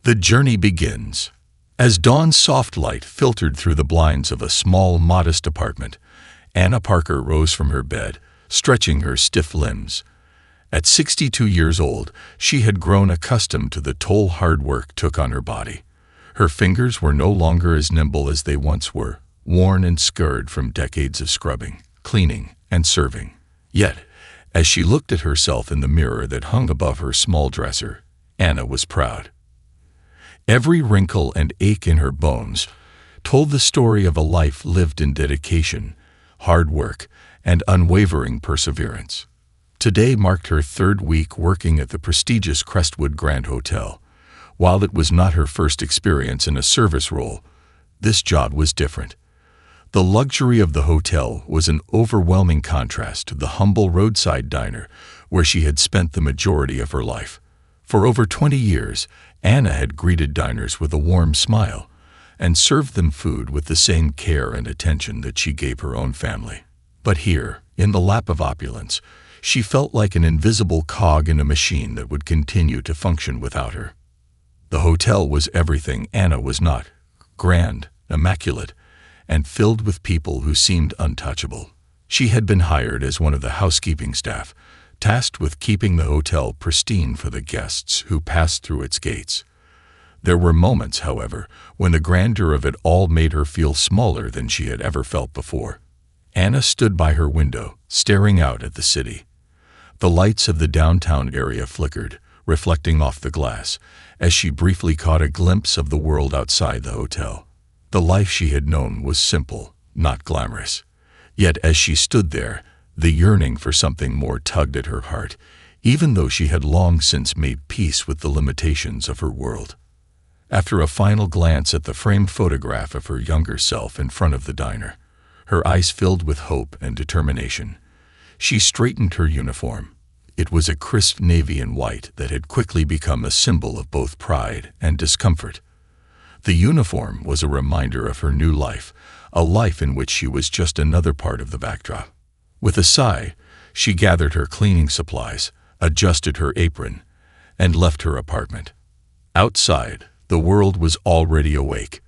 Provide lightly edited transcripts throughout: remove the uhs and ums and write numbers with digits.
The journey begins. As dawn's soft light filtered through the blinds of a small, modest apartment, Anna Parker rose from her bed, stretching her stiff limbs. At 62 years old, she had grown accustomed to the toll hard work took on her body. Her fingers were no longer as nimble as they once were, worn and scarred from decades of scrubbing, cleaning, and serving. Yet, as she looked at herself in the mirror that hung above her small dresser, Anna was proud. Every wrinkle and ache in her bones told the story of a life lived in dedication, hard work, and unwavering perseverance. Today marked her third week working at the prestigious Crestwood Grand Hotel. While it was not her first experience in a service role, this job was different. The luxury of the hotel was an overwhelming contrast to the humble roadside diner where she had spent the majority of her life. For over 20 years, Anna had greeted diners with a warm smile and served them food with the same care and attention that she gave her own family. But here, in the lap of opulence, she felt like an invisible cog in a machine that would continue to function without her. The hotel was everything Anna was not: grand, immaculate, and filled with people who seemed untouchable. She had been hired as one of the housekeeping staff, tasked with keeping the hotel pristine for the guests who passed through its gates. There were moments, however, when the grandeur of it all made her feel smaller than she had ever felt before. Anna stood by her window, staring out at the city. The lights of the downtown area flickered, reflecting off the glass, as she briefly caught a glimpse of the world outside the hotel. The life she had known was simple, not glamorous. Yet as she stood there, the yearning for something more tugged at her heart, even though she had long since made peace with the limitations of her world. After a final glance at the framed photograph of her younger self in front of the diner, her eyes filled with hope and determination. She straightened her uniform. It was a crisp navy and white that had quickly become a symbol of both pride and discomfort. The uniform was a reminder of her new life, a life in which she was just another part of the backdrop. With a sigh, she gathered her cleaning supplies, adjusted her apron, and left her apartment. Outside, the world was already awake.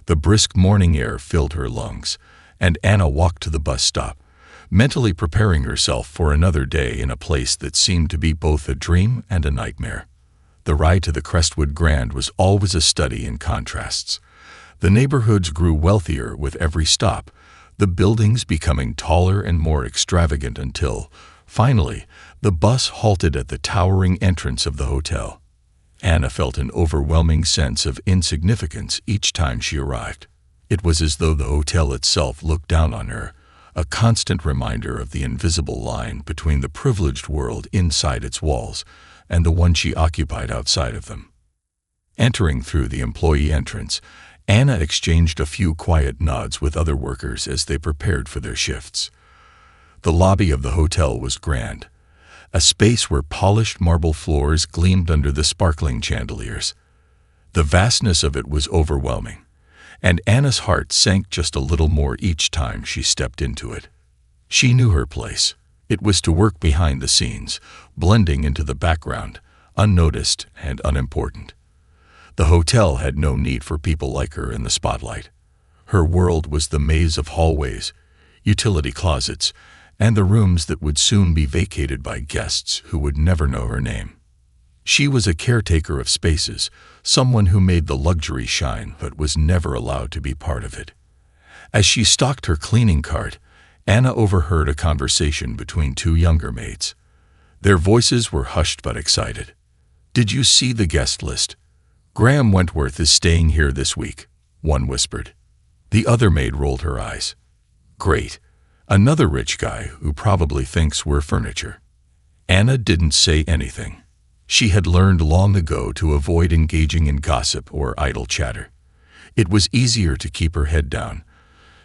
The brisk morning air filled her lungs, and Anna walked to the bus stop, mentally preparing herself for another day in a place that seemed to be both a dream and a nightmare. The ride to the Crestwood Grand was always a study in contrasts. The neighborhoods grew wealthier with every stop, the buildings becoming taller and more extravagant until, finally, the bus halted at the towering entrance of the hotel. Anna felt an overwhelming sense of insignificance each time she arrived. It was as though the hotel itself looked down on her, a constant reminder of the invisible line between the privileged world inside its walls and the one she occupied outside of them. Entering through the employee entrance, Anna exchanged a few quiet nods with other workers as they prepared for their shifts. The lobby of the hotel was grand, a space where polished marble floors gleamed under the sparkling chandeliers. The vastness of it was overwhelming, and Anna's heart sank just a little more each time she stepped into it. She knew her place. It was to work behind the scenes, blending into the background, unnoticed and unimportant. The hotel had no need for people like her in the spotlight. Her world was the maze of hallways, utility closets, and the rooms that would soon be vacated by guests who would never know her name. She was a caretaker of spaces, someone who made the luxury shine but was never allowed to be part of it. As she stocked her cleaning cart, Anna overheard a conversation between two younger maids. Their voices were hushed but excited. "Did you see the guest list? Graham Wentworth is staying here this week," one whispered. The other maid rolled her eyes. "Great. Another rich guy who probably thinks we're furniture." Anna didn't say anything. She had learned long ago to avoid engaging in gossip or idle chatter. It was easier to keep her head down,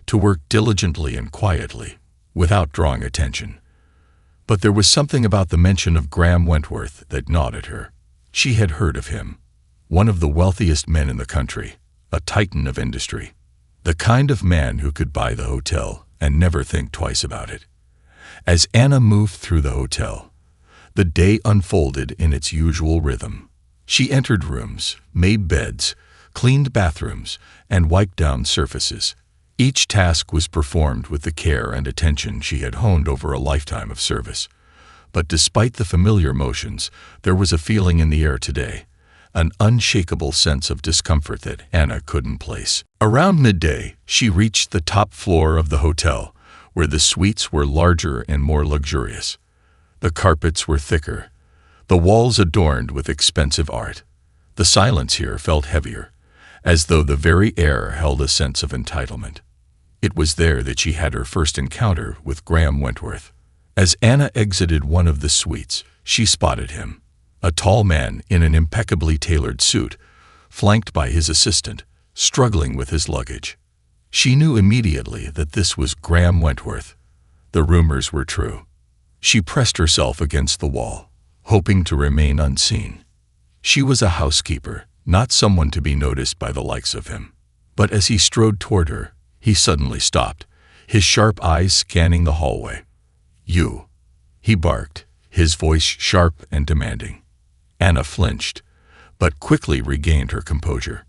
to work diligently and quietly, without drawing attention. But there was something about the mention of Graham Wentworth that gnawed at her. She had heard of him. One of the wealthiest men in the country, a titan of industry. The kind of man who could buy the hotel and never think twice about it. As Anna moved through the hotel, the day unfolded in its usual rhythm. She entered rooms, made beds, cleaned bathrooms, and wiped down surfaces. Each task was performed with the care and attention she had honed over a lifetime of service. But despite the familiar motions, there was a feeling in the air today, an unshakable sense of discomfort that Anna couldn't place. Around midday, she reached the top floor of the hotel, where the suites were larger and more luxurious. The carpets were thicker, the walls adorned with expensive art. The silence here felt heavier, as though the very air held a sense of entitlement. It was there that she had her first encounter with Graham Wentworth. As Anna exited one of the suites, she spotted him, a tall man in an impeccably tailored suit, flanked by his assistant, struggling with his luggage. She knew immediately that this was Graham Wentworth. The rumors were true. She pressed herself against the wall, hoping to remain unseen. She was a housekeeper, not someone to be noticed by the likes of him. But as he strode toward her, he suddenly stopped, his sharp eyes scanning the hallway. "You," he barked, his voice sharp and demanding. Anna flinched, but quickly regained her composure.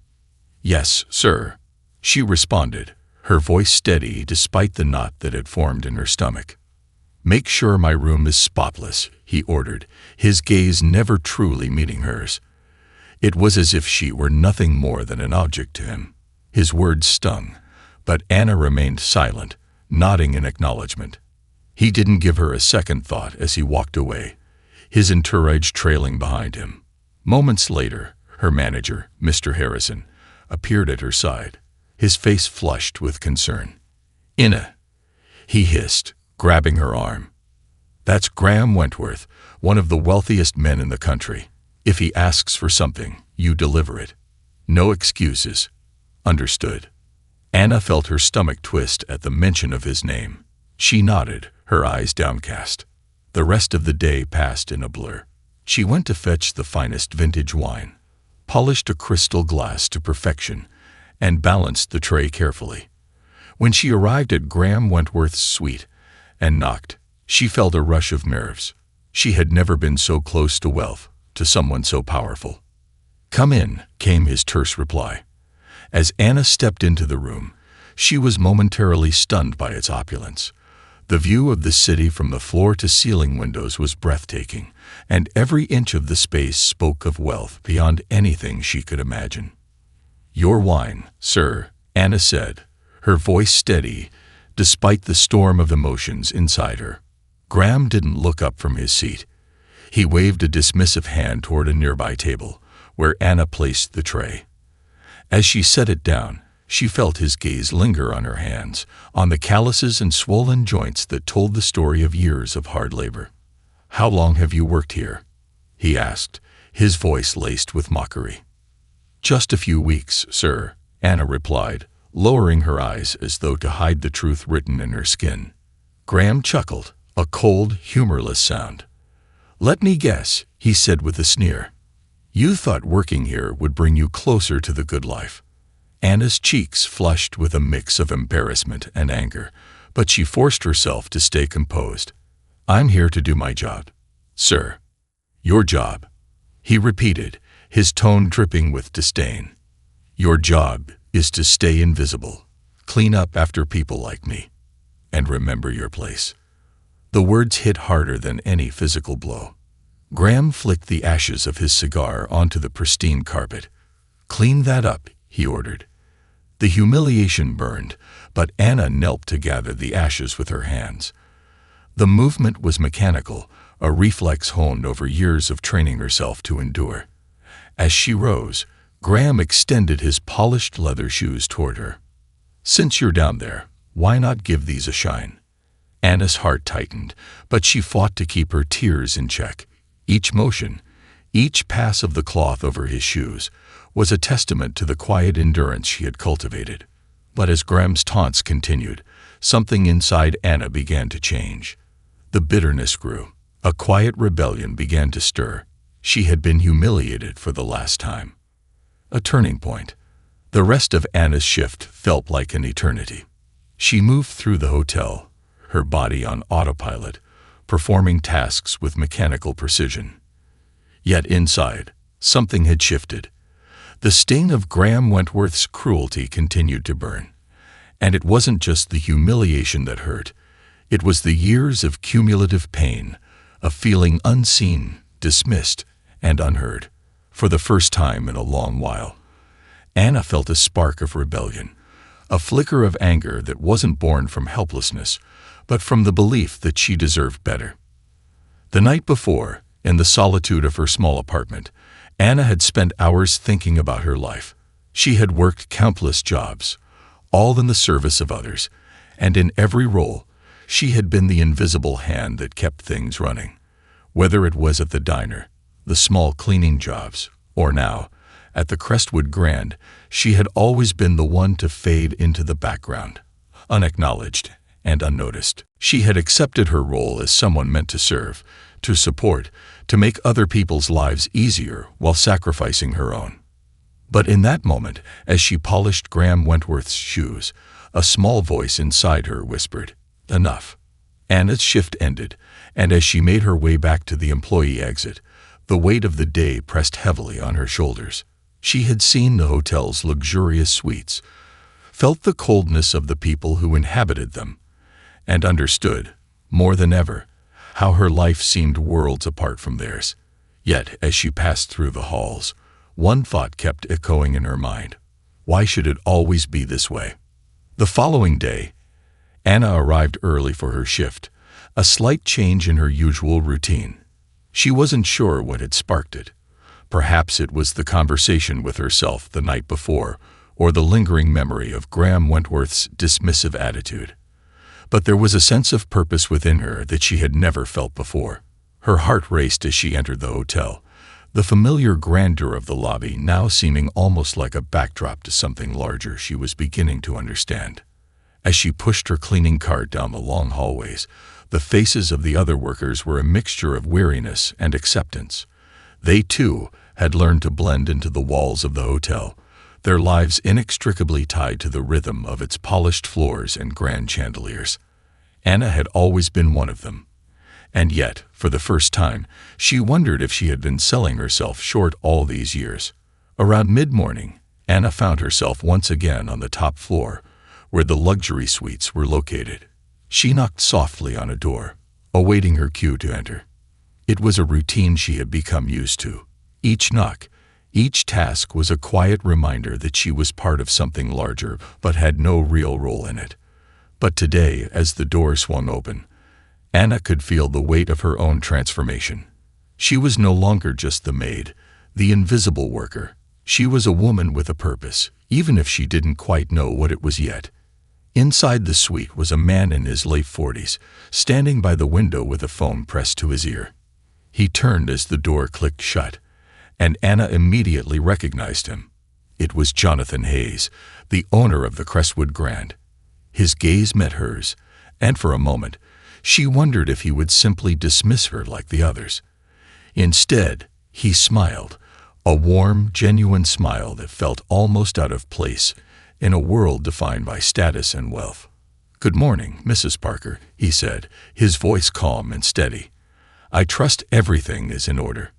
"Yes, sir," she responded, her voice steady despite the knot that had formed in her stomach. "Make sure my room is spotless," he ordered, his gaze never truly meeting hers. It was as if she were nothing more than an object to him. His words stung, but Anna remained silent, nodding in acknowledgement. He didn't give her a second thought as he walked away, his entourage trailing behind him. Moments later, her manager, Mr. Harrison, appeared at her side, his face flushed with concern. "Anna," he hissed, grabbing her arm. "That's Graham Wentworth, one of the wealthiest men in the country. If he asks for something, you deliver it. No excuses. Understood?" Anna felt her stomach twist at the mention of his name. She nodded, her eyes downcast. The rest of the day passed in a blur. She went to fetch the finest vintage wine, polished a crystal glass to perfection, and balanced the tray carefully. When she arrived at Graham Wentworth's suite and knocked, she felt a rush of nerves. She had never been so close to wealth, to someone so powerful. "Come in," came his terse reply. As Anna stepped into the room, she was momentarily stunned by its opulence. The view of the city from the floor-to-ceiling windows was breathtaking, and every inch of the space spoke of wealth beyond anything she could imagine. "Your wine, sir," Anna said, her voice steady, despite the storm of emotions inside her. Graham didn't look up from his seat. He waved a dismissive hand toward a nearby table, where Anna placed the tray. As she set it down, she felt his gaze linger on her hands, on the calluses and swollen joints that told the story of years of hard labor. "How long have you worked here?" he asked, his voice laced with mockery. "Just a few weeks, sir," Anna replied, lowering her eyes as though to hide the truth written in her skin. Graham chuckled, a cold, humorless sound. "Let me guess," he said with a sneer. "You thought working here would bring you closer to the good life." Anna's cheeks flushed with a mix of embarrassment and anger, but she forced herself to stay composed. "I'm here to do my job, sir." "Your job," he repeated, his tone dripping with disdain. "Your job is to stay invisible, clean up after people like me, and remember your place." The words hit harder than any physical blow. Graham flicked the ashes of his cigar onto the pristine carpet. "Clean that up," he ordered. The humiliation burned, but Anna knelt to gather the ashes with her hands. The movement was mechanical, a reflex honed over years of training herself to endure. As she rose, Graham extended his polished leather shoes toward her. "Since you're down there, why not give these a shine?" Anna's heart tightened, but she fought to keep her tears in check. Each motion, each pass of the cloth over his shoes, was a testament to the quiet endurance she had cultivated. But as Graham's taunts continued, something inside Anna began to change. The bitterness grew. A quiet rebellion began to stir. She had been humiliated for the last time. A turning point. The rest of Anna's shift felt like an eternity. She moved through the hotel, her body on autopilot, performing tasks with mechanical precision. Yet inside, something had shifted. The sting of Graham Wentworth's cruelty continued to burn. And it wasn't just the humiliation that hurt. It was the years of cumulative pain, of feeling unseen, dismissed, and unheard. For the first time in a long while, Anna felt a spark of rebellion, a flicker of anger that wasn't born from helplessness, but from the belief that she deserved better. The night before, in the solitude of her small apartment, Anna had spent hours thinking about her life. She had worked countless jobs, all in the service of others, and in every role, she had been the invisible hand that kept things running. Whether it was at the diner, the small cleaning jobs, or now, at the Crestwood Grand, she had always been the one to fade into the background, unacknowledged and unnoticed. She had accepted her role as someone meant to serve, to support, to make other people's lives easier while sacrificing her own. But in that moment, as she polished Graham Wentworth's shoes, a small voice inside her whispered, "Enough." Anna's shift ended, and as she made her way back to the employee exit, the weight of the day pressed heavily on her shoulders. She had seen the hotel's luxurious suites, felt the coldness of the people who inhabited them, and understood, more than ever, how her life seemed worlds apart from theirs. Yet, as she passed through the halls, one thought kept echoing in her mind. Why should it always be this way? The following day, Anna arrived early for her shift, a slight change in her usual routine. She wasn't sure what had sparked it. Perhaps it was the conversation with herself the night before, or the lingering memory of Graham Wentworth's dismissive attitude. But there was a sense of purpose within her that she had never felt before. Her heart raced as she entered the hotel, the familiar grandeur of the lobby now seeming almost like a backdrop to something larger she was beginning to understand. As she pushed her cleaning cart down the long hallways, the faces of the other workers were a mixture of weariness and acceptance. They, too, had learned to blend into the walls of the hotel, their lives inextricably tied to the rhythm of its polished floors and grand chandeliers. Anna had always been one of them. And yet, for the first time, she wondered if she had been selling herself short all these years. Around mid-morning, Anna found herself once again on the top floor, where the luxury suites were located. She knocked softly on a door, awaiting her cue to enter. It was a routine she had become used to. Each knock, each task was a quiet reminder that she was part of something larger but had no real role in it. But today, as the door swung open, Anna could feel the weight of her own transformation. She was no longer just the maid, the invisible worker. She was a woman with a purpose, even if she didn't quite know what it was yet. Inside the suite was a man in his late 40s, standing by the window with a phone pressed to his ear. He turned as the door clicked shut, and Anna immediately recognized him. It was Jonathan Hayes, the owner of the Crestwood Grand. His gaze met hers, and for a moment, she wondered if he would simply dismiss her like the others. Instead, he smiled, a warm, genuine smile that felt almost out of place in a world defined by status and wealth. "Good morning, Mrs. Parker," he said, his voice calm and steady. "I trust everything is in order."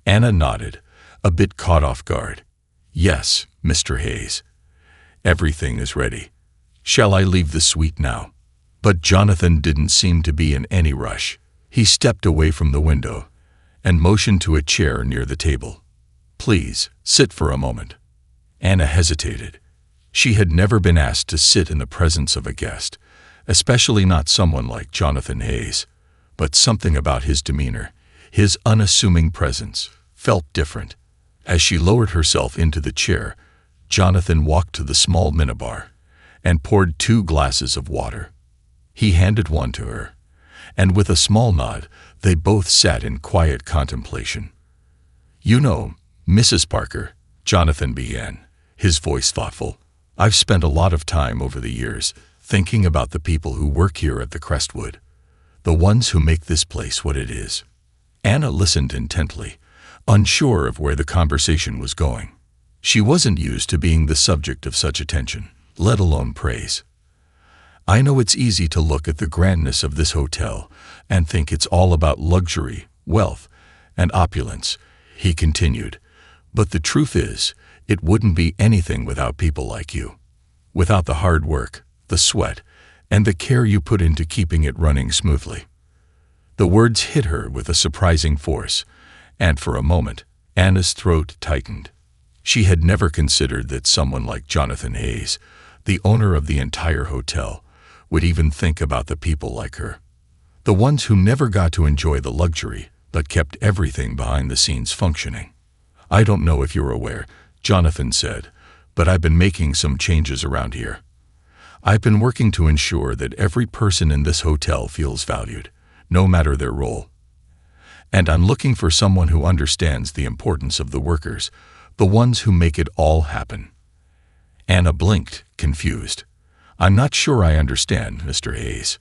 Anna nodded, a bit caught off guard. "Yes, Mr. Hayes. Everything is ready. Shall I leave the suite now?" But Jonathan didn't seem to be in any rush. He stepped away from the window and motioned to a chair near the table. "Please, sit for a moment." Anna hesitated. She had never been asked to sit in the presence of a guest, especially not someone like Jonathan Hayes. But something about his demeanor, his unassuming presence, felt different. As she lowered herself into the chair, Jonathan walked to the small minibar and poured 2 glasses of water. He handed one to her, and with a small nod, they both sat in quiet contemplation. "You know, Mrs. Parker," Jonathan began, his voice thoughtful, "I've spent a lot of time over the years thinking about the people who work here at the Crestwood, the ones who make this place what it is." Anna listened intently, unsure of where the conversation was going. She wasn't used to being the subject of such attention, let alone praise. "I know it's easy to look at the grandness of this hotel and think it's all about luxury, wealth, and opulence," he continued, But the truth is, it wouldn't be anything without people like you. Without the hard work, the sweat, and the care you put into keeping it running smoothly." The words hit her with a surprising force, and for a moment, Anna's throat tightened. She had never considered that someone like Jonathan Hayes, the owner of the entire hotel, would even think about the people like her. The ones who never got to enjoy the luxury, but kept everything behind the scenes functioning. "I don't know if you're aware," Jonathan said, "but I've been making some changes around here. I've been working to ensure that every person in this hotel feels valued, no matter their role. And I'm looking for someone who understands the importance of the workers, the ones who make it all happen." Anna blinked, confused. "I'm not sure I understand, Mr. Hayes."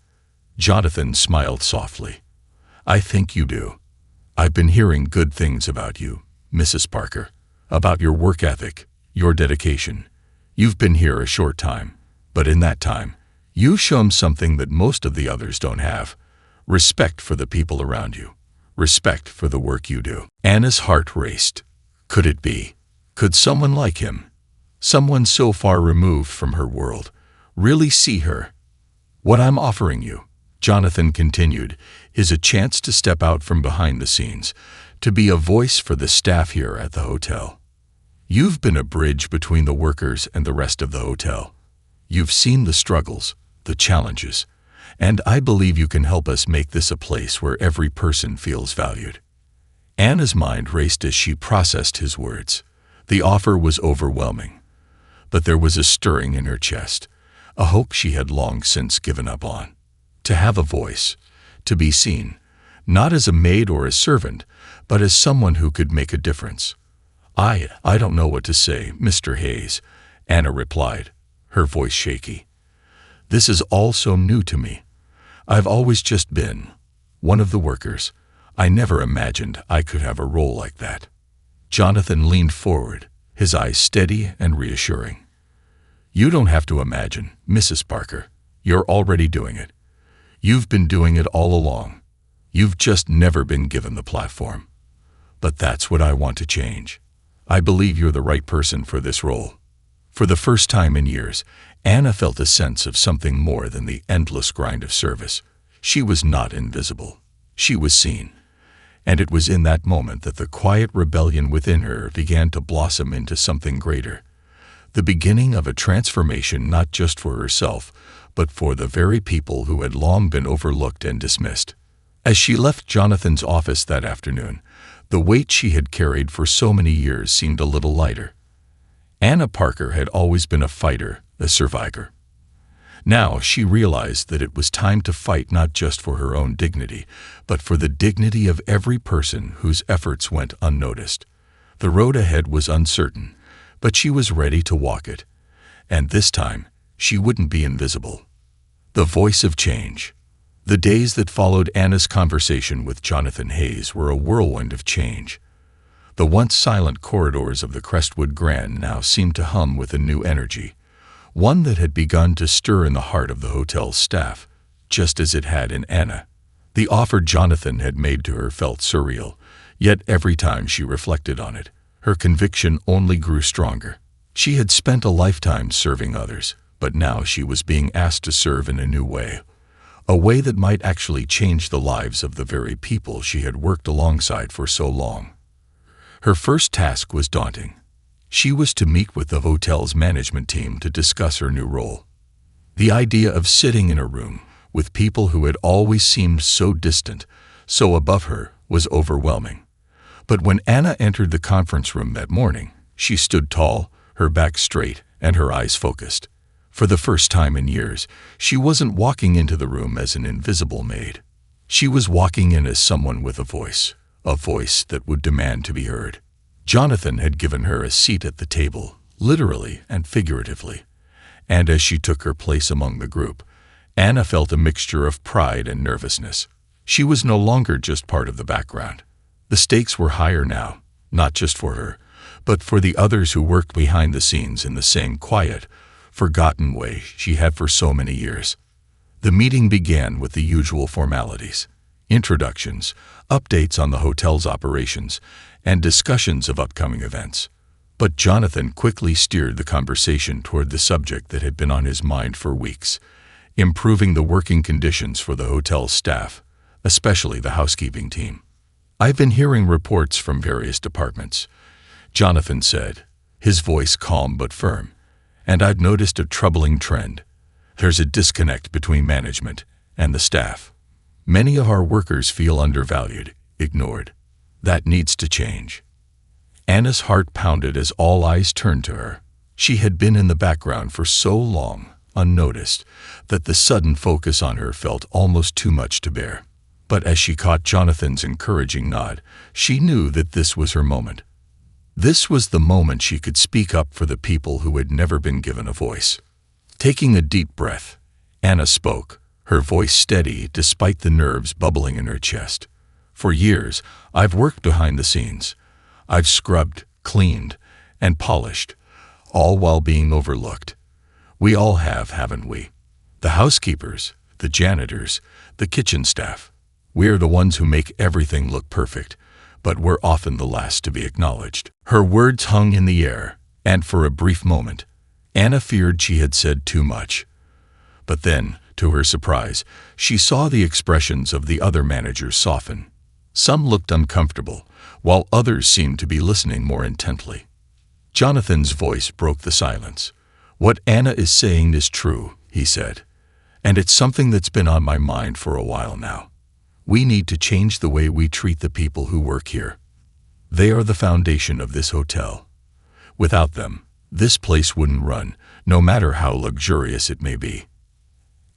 Jonathan smiled softly. "I think you do. I've been hearing good things about you, Mrs. Parker, about your work ethic, your dedication. You've been here a short time, but in that time, you've shown something that most of the others don't have: respect for the people around you, respect for the work you do." Anna's heart raced. Could it be? Could someone like him, someone so far removed from her world, really see her? "What I'm offering you," Jonathan continued, "is a chance to step out from behind the scenes, to be a voice for the staff here at the hotel. You've been a bridge between the workers and the rest of the hotel. You've seen the struggles, the challenges, and I believe you can help us make this a place where every person feels valued." Anna's mind raced as she processed his words. The offer was overwhelming, but there was a stirring in her chest, a hope she had long since given up on. To have a voice, to be seen, not as a maid or a servant, but as someone who could make a difference. I don't know what to say, Mr. Hayes," Anna replied, her voice shaky. "This is all so new to me. I've always just been one of the workers. I never imagined I could have a role like that." Jonathan leaned forward, his eyes steady and reassuring. "You don't have to imagine, Mrs. Parker. You're already doing it. You've been doing it all along. You've just never been given the platform. But that's what I want to change. I believe you're the right person for this role." For the first time in years, Anna felt a sense of something more than the endless grind of service. She was not invisible. She was seen. And it was in that moment that the quiet rebellion within her began to blossom into something greater. The beginning of a transformation not just for herself, but for the very people who had long been overlooked and dismissed. As she left Jonathan's office that afternoon, the weight she had carried for so many years seemed a little lighter. Anna Parker had always been a fighter, a survivor. Now she realized that it was time to fight not just for her own dignity, but for the dignity of every person whose efforts went unnoticed. The road ahead was uncertain, but she was ready to walk it. And this time, she wouldn't be invisible. The voice of change. The days that followed Anna's conversation with Jonathan Hayes were a whirlwind of change. The once silent corridors of the Crestwood Grand now seemed to hum with a new energy, one that had begun to stir in the heart of the hotel's staff, just as it had in Anna. The offer Jonathan had made to her felt surreal, yet every time she reflected on it, her conviction only grew stronger. She had spent a lifetime serving others, but now she was being asked to serve in a new way, a way that might actually change the lives of the very people she had worked alongside for so long. Her first task was daunting. She was to meet with the hotel's management team to discuss her new role. The idea of sitting in a room with people who had always seemed so distant, so above her, was overwhelming. But when Anna entered the conference room that morning, she stood tall, her back straight, and her eyes focused. For the first time in years, she wasn't walking into the room as an invisible maid. She was walking in as someone with a voice that would demand to be heard. Jonathan had given her a seat at the table, literally and figuratively. And as she took her place among the group, Anna felt a mixture of pride and nervousness. She was no longer just part of the background. The stakes were higher now, not just for her, but for the others who worked behind the scenes in the same quiet, forgotten way she had for so many years. The meeting began with the usual formalities: introductions, updates on the hotel's operations, and discussions of upcoming events. But Jonathan quickly steered the conversation toward the subject that had been on his mind for weeks: improving the working conditions for the hotel's staff, especially the housekeeping team. "I've been hearing reports from various departments," Jonathan said, his voice calm but firm, "and I've noticed a troubling trend. There's a disconnect between management and the staff. Many of our workers feel undervalued, ignored. That needs to change." Anna's heart pounded as all eyes turned to her. She had been in the background for so long, unnoticed, that the sudden focus on her felt almost too much to bear. But as she caught Jonathan's encouraging nod, she knew that this was her moment. This was the moment she could speak up for the people who had never been given a voice. Taking a deep breath, Anna spoke, her voice steady despite the nerves bubbling in her chest. "For years, I've worked behind the scenes. I've scrubbed, cleaned, and polished, all while being overlooked. We all have, haven't we? The housekeepers, the janitors, the kitchen staff. We're the ones who make everything look perfect, but we're often the last to be acknowledged." Her words hung in the air, and for a brief moment, Anna feared she had said too much. But then, to her surprise, she saw the expressions of the other managers soften. Some looked uncomfortable, while others seemed to be listening more intently. Jonathan's voice broke the silence. "What Anna is saying is true," he said, "and it's something that's been on my mind for a while now. We need to change the way we treat the people who work here. They are the foundation of this hotel. Without them, this place wouldn't run, no matter how luxurious it may be."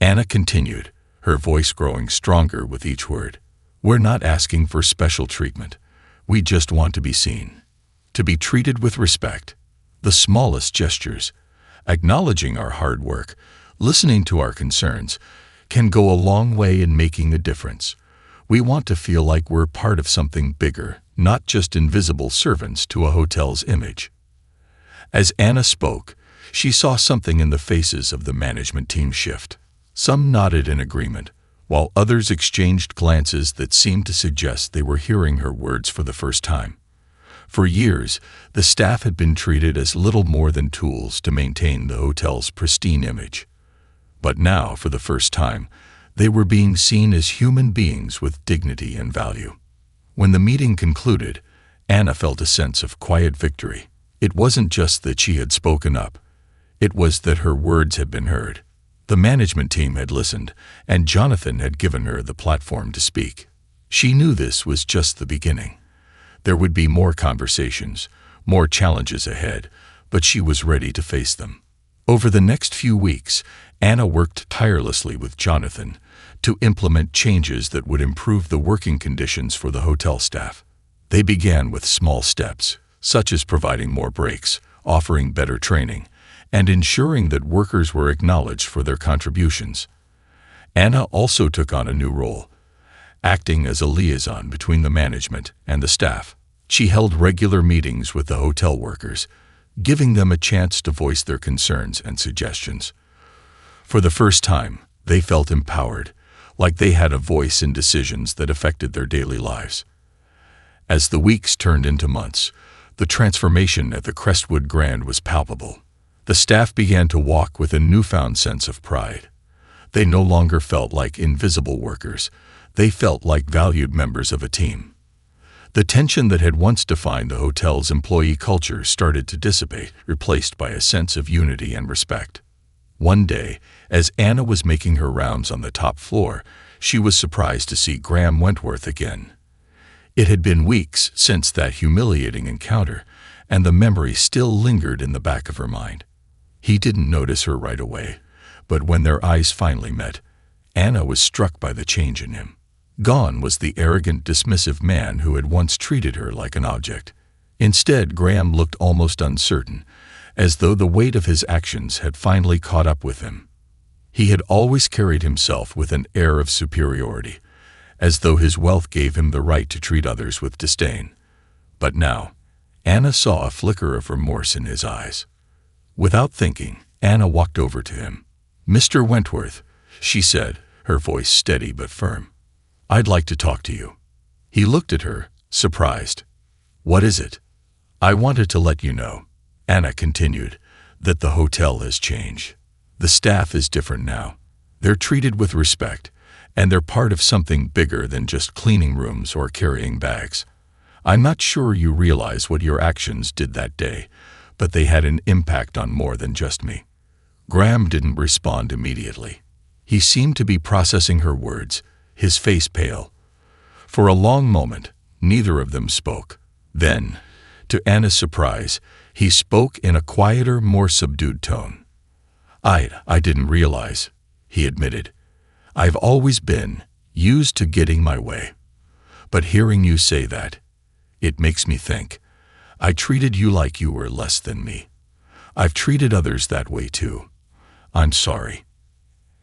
Anna continued, her voice growing stronger with each word. "We're not asking for special treatment. We just want to be seen, to be treated with respect. The smallest gestures, acknowledging our hard work, listening to our concerns, can go a long way in making a difference. We want to feel like we're part of something bigger, not just invisible servants to a hotel's image." As Anna spoke, she saw something in the faces of the management team shift. Some nodded in agreement, while others exchanged glances that seemed to suggest they were hearing her words for the first time. For years, the staff had been treated as little more than tools to maintain the hotel's pristine image. But now, for the first time, they were being seen as human beings with dignity and value. When the meeting concluded, Anna felt a sense of quiet victory. It wasn't just that she had spoken up. It was that her words had been heard. The management team had listened, and Jonathan had given her the platform to speak. She knew this was just the beginning. There would be more conversations, more challenges ahead, but she was ready to face them. Over the next few weeks, Anna worked tirelessly with Jonathan to implement changes that would improve the working conditions for the hotel staff. They began with small steps, such as providing more breaks, offering better training, and ensuring that workers were acknowledged for their contributions. Anna also took on a new role, acting as a liaison between the management and the staff. She held regular meetings with the hotel workers, giving them a chance to voice their concerns and suggestions. For the first time, they felt empowered, like they had a voice in decisions that affected their daily lives. As the weeks turned into months, the transformation at the Crestwood Grand was palpable. The staff began to walk with a newfound sense of pride. They no longer felt like invisible workers. They felt like valued members of a team. The tension that had once defined the hotel's employee culture started to dissipate, replaced by a sense of unity and respect. One day, as Anna was making her rounds on the top floor, she was surprised to see Graham Wentworth again. It had been weeks since that humiliating encounter, and the memory still lingered in the back of her mind. He didn't notice her right away, but when their eyes finally met, Anna was struck by the change in him. Gone was the arrogant, dismissive man who had once treated her like an object. Instead, Graham looked almost uncertain, as though the weight of his actions had finally caught up with him. He had always carried himself with an air of superiority, as though his wealth gave him the right to treat others with disdain. But now, Anna saw a flicker of remorse in his eyes. Without thinking, Anna walked over to him. "Mr. Wentworth," she said, her voice steady but firm, "I'd like to talk to you." He looked at her, surprised. "What is it?" "I wanted to let you know," Anna continued, "that the hotel has changed. The staff is different now. They're treated with respect, and they're part of something bigger than just cleaning rooms or carrying bags. I'm not sure you realize what your actions did that day, but they had an impact on more than just me." Graham didn't respond immediately. He seemed to be processing her words, his face pale. For a long moment, neither of them spoke. Then, to Anna's surprise, he spoke in a quieter, more subdued tone. I didn't realize," he admitted. "I've always been used to getting my way. But hearing you say that, it makes me think. I treated you like you were less than me. I've treated others that way too. I'm sorry."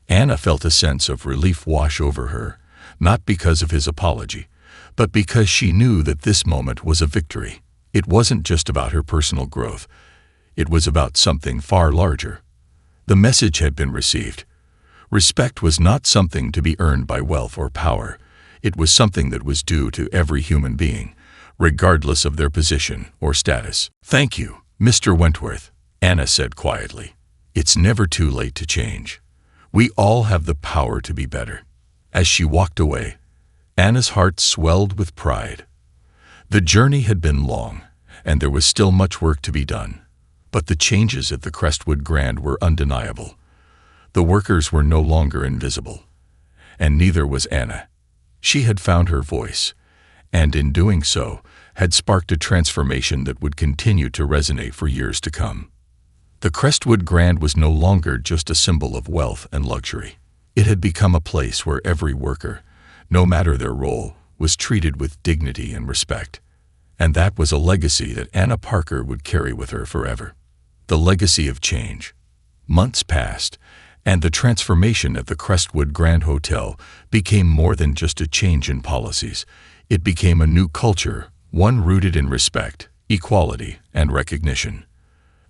Anna felt a sense of relief wash over her, not because of his apology, but because she knew that this moment was a victory. It wasn't just about her personal growth. It was about something far larger. The message had been received. Respect was not something to be earned by wealth or power. It was something that was due to every human being, regardless of their position or status. "Thank you, Mr. Wentworth," Anna said quietly. "It's never too late to change. We all have the power to be better." As she walked away, Anna's heart swelled with pride. The journey had been long, and there was still much work to be done. But the changes at the Crestwood Grand were undeniable. The workers were no longer invisible, and neither was Anna. She had found her voice, and in doing so, had sparked a transformation that would continue to resonate for years to come. The Crestwood Grand was no longer just a symbol of wealth and luxury. It had become a place where every worker, no matter their role, was treated with dignity and respect. And that was a legacy that Anna Parker would carry with her forever. The legacy of change. Months passed, and the transformation at the Crestwood Grand Hotel became more than just a change in policies. It became a new culture, one rooted in respect, equality, and recognition.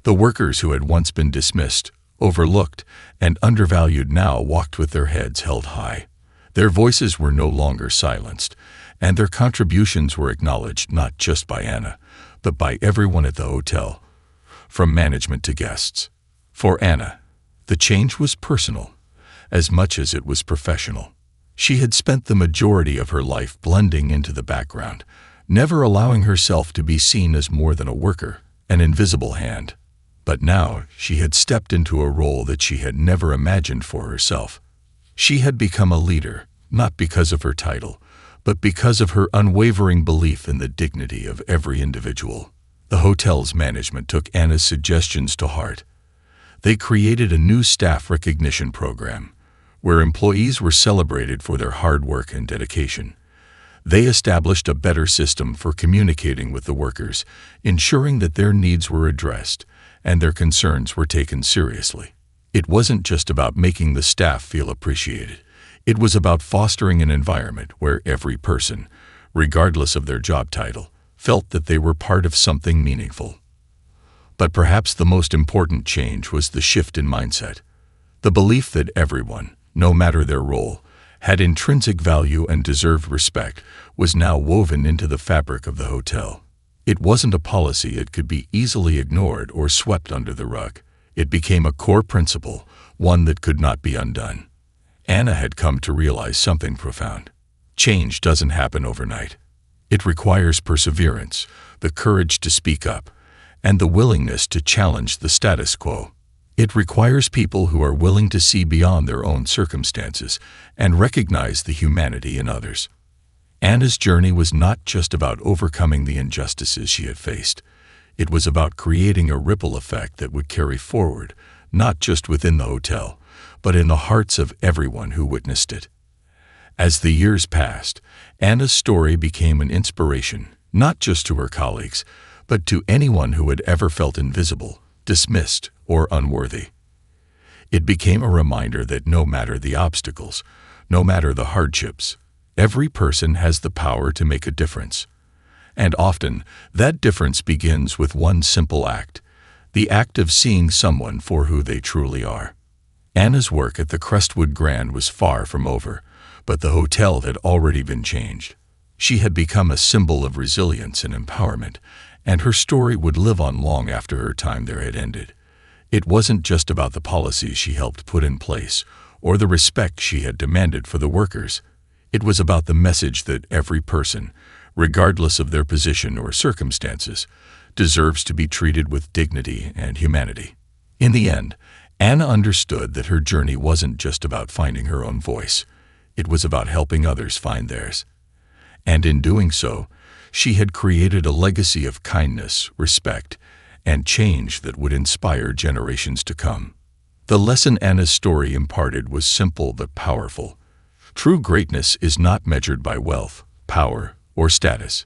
The workers who had once been dismissed, overlooked, and undervalued now walked with their heads held high. Their voices were no longer silenced, and their contributions were acknowledged not just by Anna, but by everyone at the hotel, from management to guests. For Anna, the change was personal, as much as it was professional. She had spent the majority of her life blending into the background, never allowing herself to be seen as more than a worker, an invisible hand. But now she had stepped into a role that she had never imagined for herself. She had become a leader, not because of her title, but because of her unwavering belief in the dignity of every individual. The hotel's management took Anna's suggestions to heart. They created a new staff recognition program, where employees were celebrated for their hard work and dedication. They established a better system for communicating with the workers, ensuring that their needs were addressed and their concerns were taken seriously. It wasn't just about making the staff feel appreciated. It was about fostering an environment where every person, regardless of their job title, felt that they were part of something meaningful. But perhaps the most important change was the shift in mindset. The belief that everyone, no matter their role, had intrinsic value and deserved respect was now woven into the fabric of the hotel. It wasn't a policy that could be easily ignored or swept under the rug. It became a core principle, one that could not be undone. Anna had come to realize something profound. Change doesn't happen overnight. It requires perseverance, the courage to speak up, and the willingness to challenge the status quo. It requires people who are willing to see beyond their own circumstances and recognize the humanity in others. Anna's journey was not just about overcoming the injustices she had faced. It was about creating a ripple effect that would carry forward, not just within the hotel, but in the hearts of everyone who witnessed it. As the years passed, Anna's story became an inspiration, not just to her colleagues, but to anyone who had ever felt invisible, dismissed, or unworthy. It became a reminder that no matter the obstacles, no matter the hardships, every person has the power to make a difference. And often, that difference begins with one simple act, the act of seeing someone for who they truly are. Anna's work at the Crestwood Grand was far from over, but the hotel had already been changed. She had become a symbol of resilience and empowerment, and her story would live on long after her time there had ended. It wasn't just about the policies she helped put in place or the respect she had demanded for the workers. It was about the message that every person, regardless of their position or circumstances, deserves to be treated with dignity and humanity. In the end, Anna understood that her journey wasn't just about finding her own voice. It was about helping others find theirs. And in doing so, she had created a legacy of kindness, respect, and change that would inspire generations to come. The lesson Anna's story imparted was simple but powerful. True greatness is not measured by wealth, power, or status.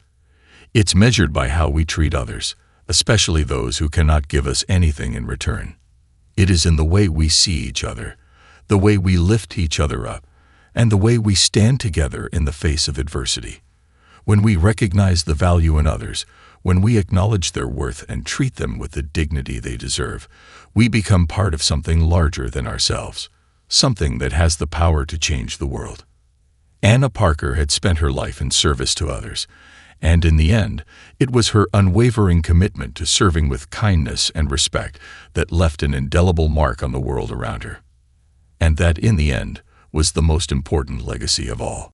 It's measured by how we treat others, especially those who cannot give us anything in return. It is in the way we see each other, the way we lift each other up, and the way we stand together in the face of adversity. When we recognize the value in others, when we acknowledge their worth and treat them with the dignity they deserve, we become part of something larger than ourselves, something that has the power to change the world. Anna Parker had spent her life in service to others, and in the end, it was her unwavering commitment to serving with kindness and respect that left an indelible mark on the world around her. And that, in the end, was the most important legacy of all.